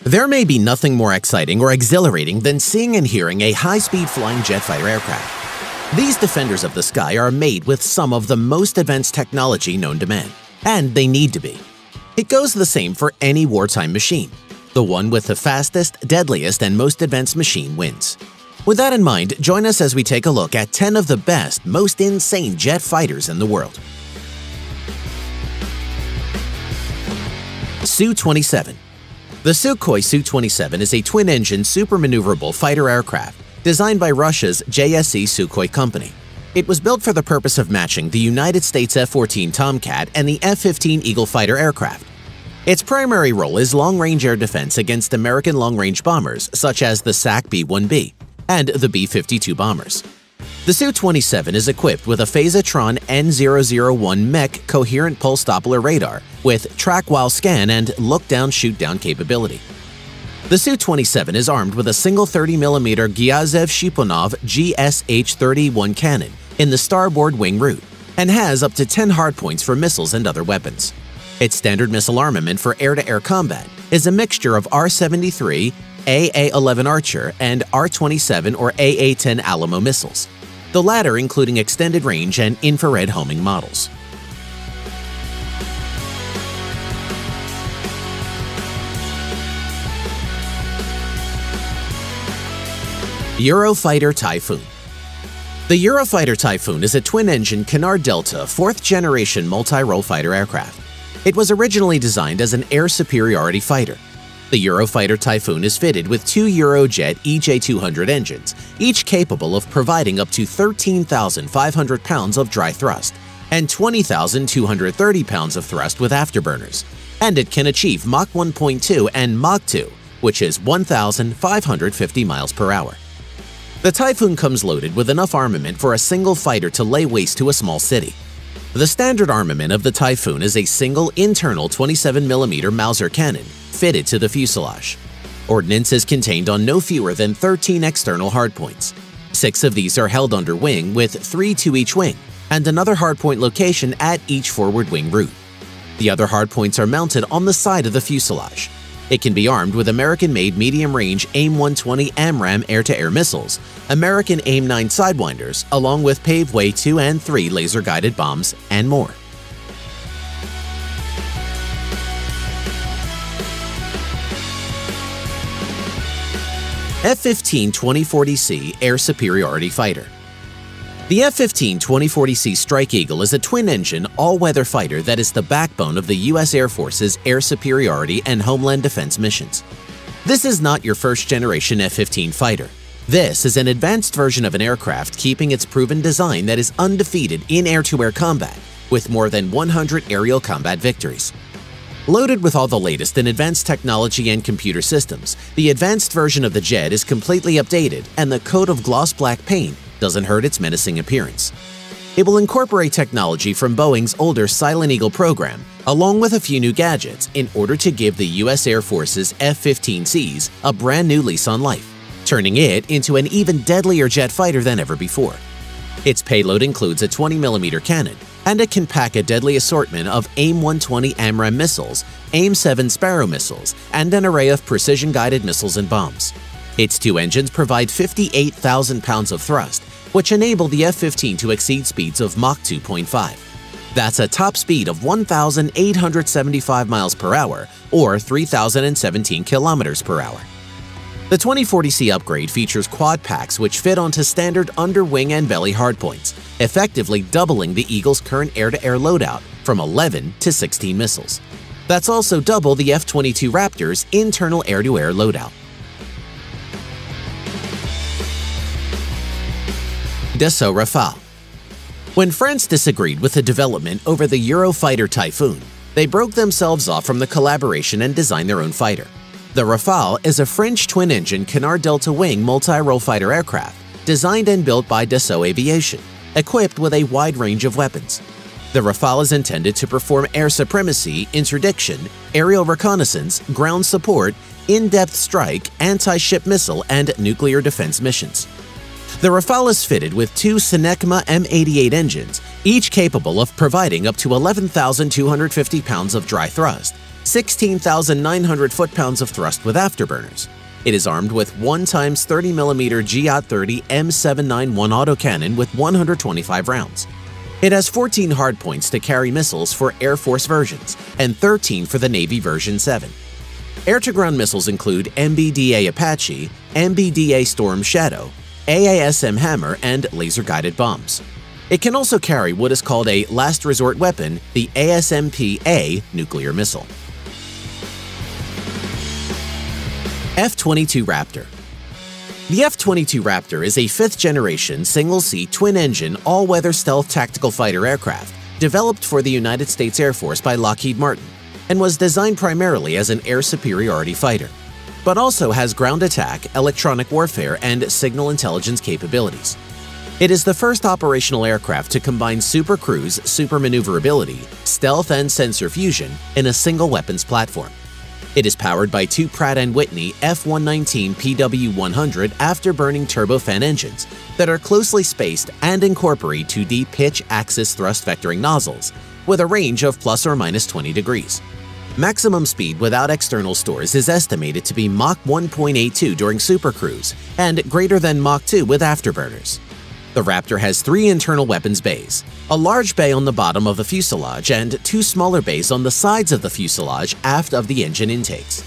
There may be nothing more exciting or exhilarating than seeing and hearing a high-speed flying jet fighter aircraft. These defenders of the sky are made with some of the most advanced technology known to man, and they need to be. It goes the same for any wartime machine. The one with the fastest, deadliest, and most advanced machine wins. With that in mind, join us as we take a look at 10 of the best, most insane jet fighters in the world. Su-27. The Sukhoi Su-27 is a twin-engine, super-maneuverable fighter aircraft designed by Russia's JSC Sukhoi company. It was built for the purpose of matching the United States F-14 Tomcat and the F-15 Eagle fighter aircraft. Its primary role is long-range air defense against American long-range bombers such as the SAC B-1B and the B-52 bombers. The Su-27 is equipped with a Phasatron N001 mech coherent pulse Doppler radar with track-while scan and look-down-shoot-down capability. The Su-27 is armed with a single 30mm Gyazev-Shipunov GSH-31 cannon in the starboard wing root and has up to 10 hardpoints for missiles and other weapons. Its standard missile armament for air-to-air combat is a mixture of R-73, AA-11 Archer, and R-27 or AA-10 Alamo missiles, the latter including extended range and infrared homing models. Eurofighter Typhoon. The Eurofighter Typhoon is a twin-engine Canard Delta 4th-generation multi-role fighter aircraft. It was originally designed as an air superiority fighter. The Eurofighter Typhoon is fitted with two Eurojet EJ200 engines, each capable of providing up to 13,500 pounds of dry thrust and 20,230 pounds of thrust with afterburners, and it can achieve Mach 1.2 and Mach 2, which is 1,550 miles per hour. The Typhoon comes loaded with enough armament for a single fighter to lay waste to a small city. The standard armament of the Typhoon is a single internal 27mm Mauser cannon fitted to the fuselage. Ordnance is contained on no fewer than 13 external hardpoints. 6 of these are held under wing with 3 to each wing and another hardpoint location at each forward wing root. The other hardpoints are mounted on the side of the fuselage. It can be armed with American-made medium-range AIM-120 AMRAAM air-to-air missiles, American AIM-9 Sidewinders, along with Paveway 2 and 3 laser-guided bombs, and more. F-15 2040C Air Superiority Fighter. The F-15 2040C Strike Eagle is a twin-engine, all-weather fighter that is the backbone of the U.S. Air Force's air superiority and homeland defense missions. This is not your first-generation F-15 fighter. This is an advanced version of an aircraft keeping its proven design that is undefeated in air-to-air combat, with more than 100 aerial combat victories. Loaded with all the latest in advanced technology and computer systems, the advanced version of the jet is completely updated, and the coat of gloss black paint doesn't hurt its menacing appearance. It will incorporate technology from Boeing's older Silent Eagle program, along with a few new gadgets, in order to give the U.S. Air Force's F-15Cs a brand new lease on life, turning it into an even deadlier jet fighter than ever before. Its payload includes a 20mm cannon, and it can pack a deadly assortment of AIM-120 AMRAAM missiles, AIM-7 Sparrow missiles, and an array of precision-guided missiles and bombs. Its 2 engines provide 58,000 pounds of thrust, which enable the F-15 to exceed speeds of Mach 2.5. That's a top speed of 1,875 miles per hour or 3,017 kilometers per hour. The 2040C upgrade features quad packs which fit onto standard under-wing and belly hardpoints, effectively doubling the Eagle's current air-to-air loadout from 11 to 16 missiles. That's also double the F-22 Raptor's internal air-to-air loadout. Dassault Rafale. When France disagreed with the development over the Eurofighter Typhoon, they broke themselves off from the collaboration and designed their own fighter. The Rafale is a French twin-engine Canard Delta wing multi-role fighter aircraft designed and built by Dassault Aviation, equipped with a wide range of weapons. The Rafale is intended to perform air supremacy, interdiction, aerial reconnaissance, ground support, in-depth strike, anti-ship missile, and nuclear defense missions. The Rafale is fitted with 2 Synecma M88 engines, each capable of providing up to 11,250 pounds of dry thrust 16,900 foot-pounds of thrust with afterburners. It is armed with 1x 30mm G-30 M791 autocannon with 125 rounds. It has 14 hardpoints to carry missiles for Air Force versions and 13 for the Navy version 7. Air-to-ground missiles include MBDA Apache, MBDA Storm Shadow, AASM Hammer, and laser-guided bombs. It can also carry what is called a last resort weapon, the ASMP-A nuclear missile. F-22 Raptor. The F-22 Raptor is a fifth-generation, single-seat, twin-engine, all-weather stealth tactical fighter aircraft developed for the United States Air Force by Lockheed Martin and was designed primarily as an air superiority fighter, but also has ground attack, electronic warfare, and signal intelligence capabilities. It is the first operational aircraft to combine super cruise, super maneuverability, stealth, and sensor fusion in a single weapons platform. It is powered by two Pratt & Whitney F119 PW100 afterburning turbofan engines that are closely spaced and incorporate 2D pitch axis thrust vectoring nozzles with a range of plus or minus 20 degrees. Maximum speed without external stores is estimated to be Mach 1.82 during supercruise and greater than Mach 2 with afterburners. The Raptor has 3 internal weapons bays, a large bay on the bottom of the fuselage and 2 smaller bays on the sides of the fuselage aft of the engine intakes.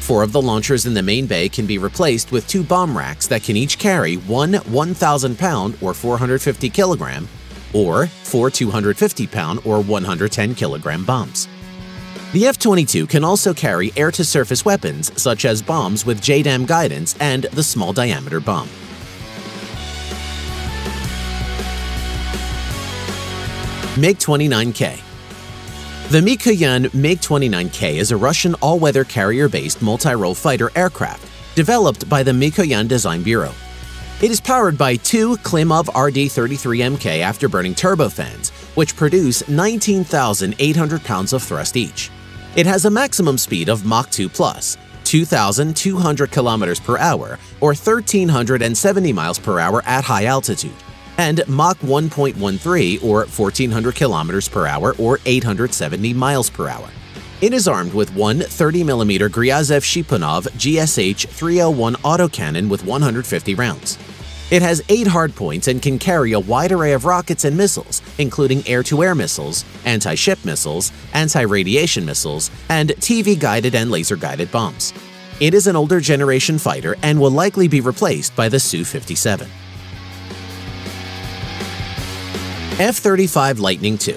4 of the launchers in the main bay can be replaced with 2 bomb racks that can each carry one 1,000-pound or 450 kilogram or 4 250-pound or 110 kilogram bombs. The F-22 can also carry air-to-surface weapons such as bombs with JDAM guidance and the small-diameter bomb. MiG-29K. The Mikoyan MiG-29K is a Russian all-weather carrier-based multi-role fighter aircraft developed by the Mikoyan Design Bureau. It is powered by 2 Klimov RD-33MK afterburning turbofans, which produce 19,800 pounds of thrust each. It has a maximum speed of Mach 2+, 2,200 km per hour or 1,370 miles per hour at high altitude, and Mach 1.13 or 1,400 km per hour or 870 miles per hour. It is armed with one 30mm Gryazev Shipunov GSH-301 autocannon with 150 rounds. It has 8 hardpoints and can carry a wide array of rockets and missiles, including air-to-air missiles, anti-ship missiles, anti-radiation missiles, and TV-guided and laser-guided bombs. It is an older generation fighter and will likely be replaced by the Su-57. F-35 Lightning II.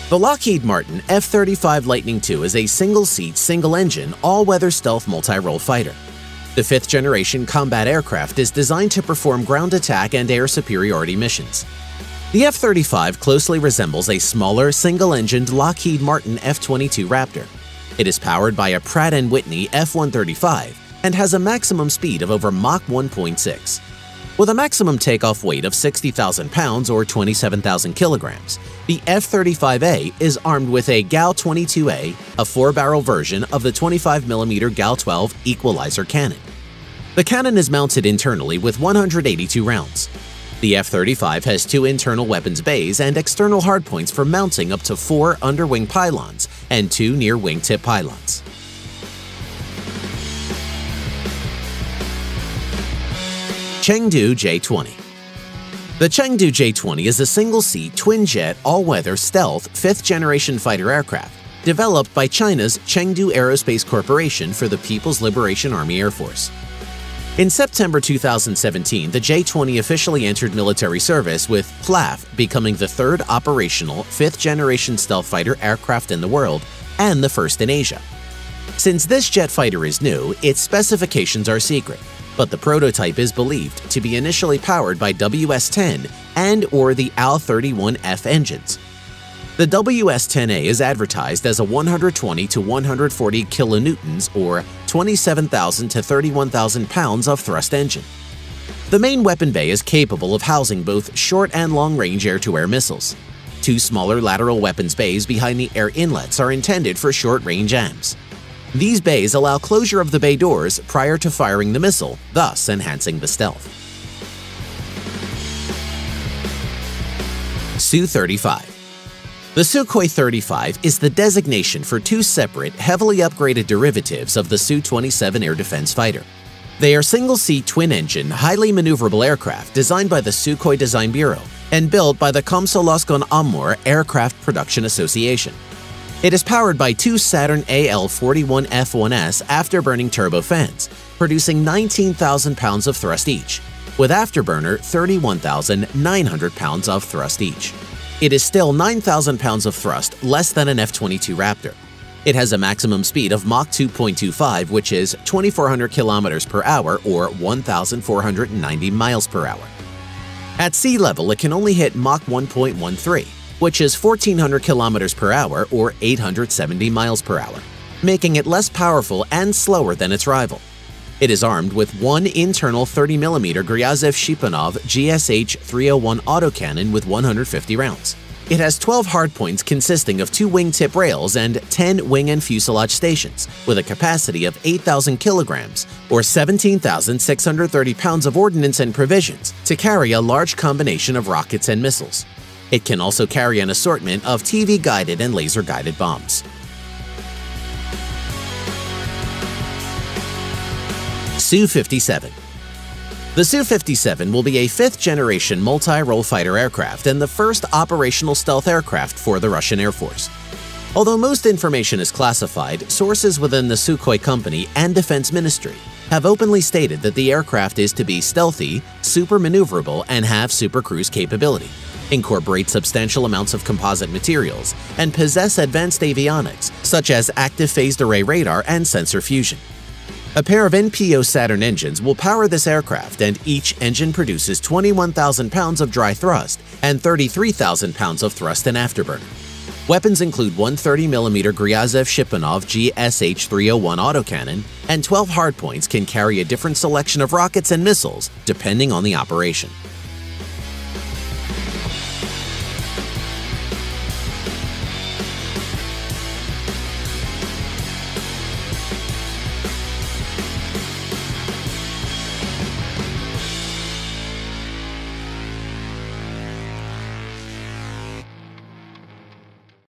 The Lockheed Martin F-35 Lightning II is a single-seat, single-engine, all-weather stealth multi-role fighter. The fifth-generation combat aircraft is designed to perform ground attack and air superiority missions. The F-35 closely resembles a smaller, single-engined Lockheed Martin F-22 Raptor. It is powered by a Pratt & Whitney F-135 and has a maximum speed of over Mach 1.6. With a maximum takeoff weight of 60,000 pounds or 27,000 kilograms, the F-35A is armed with a GAL-22A, a 4-barrel version of the 25mm GAL-12 equalizer cannon. The cannon is mounted internally with 182 rounds. The F-35 has 2 internal weapons bays and external hardpoints for mounting up to 4 underwing pylons and 2 near wingtip pylons. Chengdu J-20. The Chengdu J-20 is a single-seat, twin-jet, all-weather, stealth, 5th-generation fighter aircraft developed by China's Chengdu Aerospace Corporation for the People's Liberation Army Air Force. In September 2017, the J-20 officially entered military service, with PLAF becoming the 3rd operational 5th-generation stealth fighter aircraft in the world and the first in Asia. Since this jet fighter is new, its specifications are secret, but the prototype is believed to be initially powered by WS-10 and/or the AL-31F engines. The WS-10A is advertised as a 120 to 140 kilonewtons or 27,000 to 31,000 pounds of thrust engine. The main weapon bay is capable of housing both short and long-range air-to-air missiles. 2 smaller lateral weapons bays behind the air inlets are intended for short-range AMs. These bays allow closure of the bay doors prior to firing the missile, thus enhancing the stealth. Su-35. The Sukhoi 35 is the designation for two separate, heavily upgraded derivatives of the Su-27 air defense fighter. They are single-seat twin-engine, highly maneuverable aircraft designed by the Sukhoi Design Bureau and built by the Komsomolsk Amur Aircraft Production Association. It is powered by two Saturn AL-41F1S afterburning turbofans, producing 19,000 pounds of thrust each, with afterburner 31,900 pounds of thrust each. It is still 9,000 pounds of thrust less than an F-22 Raptor. It has a maximum speed of Mach 2.25, which is 2,400 km per hour or 1,490 miles per hour. At sea level, it can only hit Mach 1.13, which is 1,400 km per hour or 870 miles per hour, making it less powerful and slower than its rival. It is armed with one internal 30mm Gryazev-Shipunov GSH-301 autocannon with 150 rounds. It has 12 hardpoints consisting of 2 wingtip rails and 10 wing and fuselage stations, with a capacity of 8,000 kilograms or 17,630 pounds of ordnance and provisions to carry a large combination of rockets and missiles. It can also carry an assortment of TV-guided and laser-guided bombs. Su-57. The Su-57 will be a fifth-generation multi-role fighter aircraft and the first operational stealth aircraft for the Russian Air Force. Although most information is classified, sources within the Sukhoi company and Defense Ministry have openly stated that the aircraft is to be stealthy, super maneuverable, and have super cruise capability, incorporate substantial amounts of composite materials, and possess advanced avionics such as active phased array radar and sensor fusion. A pair of NPO Saturn engines will power this aircraft, and each engine produces 21,000 pounds of dry thrust and 33,000 pounds of thrust and afterburner. Weapons include one 30mm Gryazev-Shipunov GSH-301 autocannon, and 12 hardpoints can carry a different selection of rockets and missiles depending on the operation.